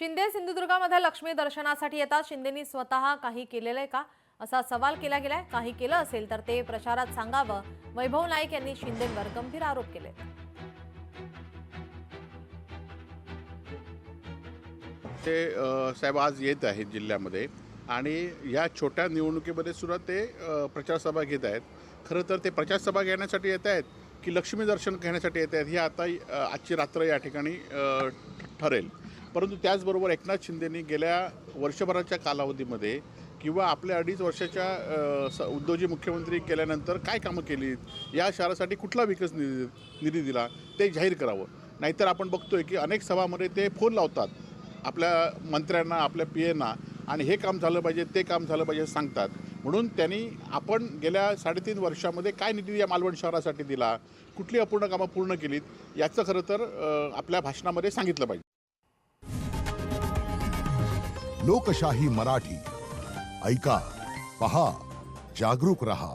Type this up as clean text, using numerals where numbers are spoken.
शिंदे सिंधुदुर्गामध्ये लक्ष्मी दर्शनासाठी येतात. शिंदेनी स्वतः काही केलेलंय का असा सवाल केला गेलाय. काही केलं असेल तर ते प्रचारात सांगावं. वैभव नाईक यांनी शिंदेंवर गंभीर आरोप केले. ते साहेब आज येत आहेत जिल्ह्यामध्ये आणि या छोट्या निवडणुकीमध्ये सुद्धा ते प्रचारसभा घेत आहेत. खरं तर ते प्रचारसभा घेण्यासाठी येत आहेत की लक्ष्मी दर्शन घेण्यासाठी येत आहेत हे आता आजची रात्र या ठिकाणी ठरेल. परंतु त्याचबरोबर एकनाथ शिंदेंनी गेल्या वर्षभराच्या कालावधीमध्ये किंवा आपल्या 2.5 वर्षाच्या उद्योगी मुख्यमंत्री केल्यानंतर काय कामं केली, या शहरासाठी कुठला विकास निधी दिला ते जाहीर करावं. नाहीतर आपण बघतोय की अनेक सभामध्ये ते फोन लावतात आपल्या मंत्र्यांना, आपल्या पीएना आणि हे काम झालं पाहिजे, ते काम झालं पाहिजे सांगतात. म्हणून त्यांनी आपण गेल्या 3.5 वर्षामध्ये काय निधी या मालवण शहरासाठी दिला, कुठली अपूर्ण कामं पूर्ण केलीत, याचं खरं तर आपल्या भाषणामध्ये सांगितलं पाहिजे. लोकशाही मराठी ऐका, पहा, जागरूक रहा.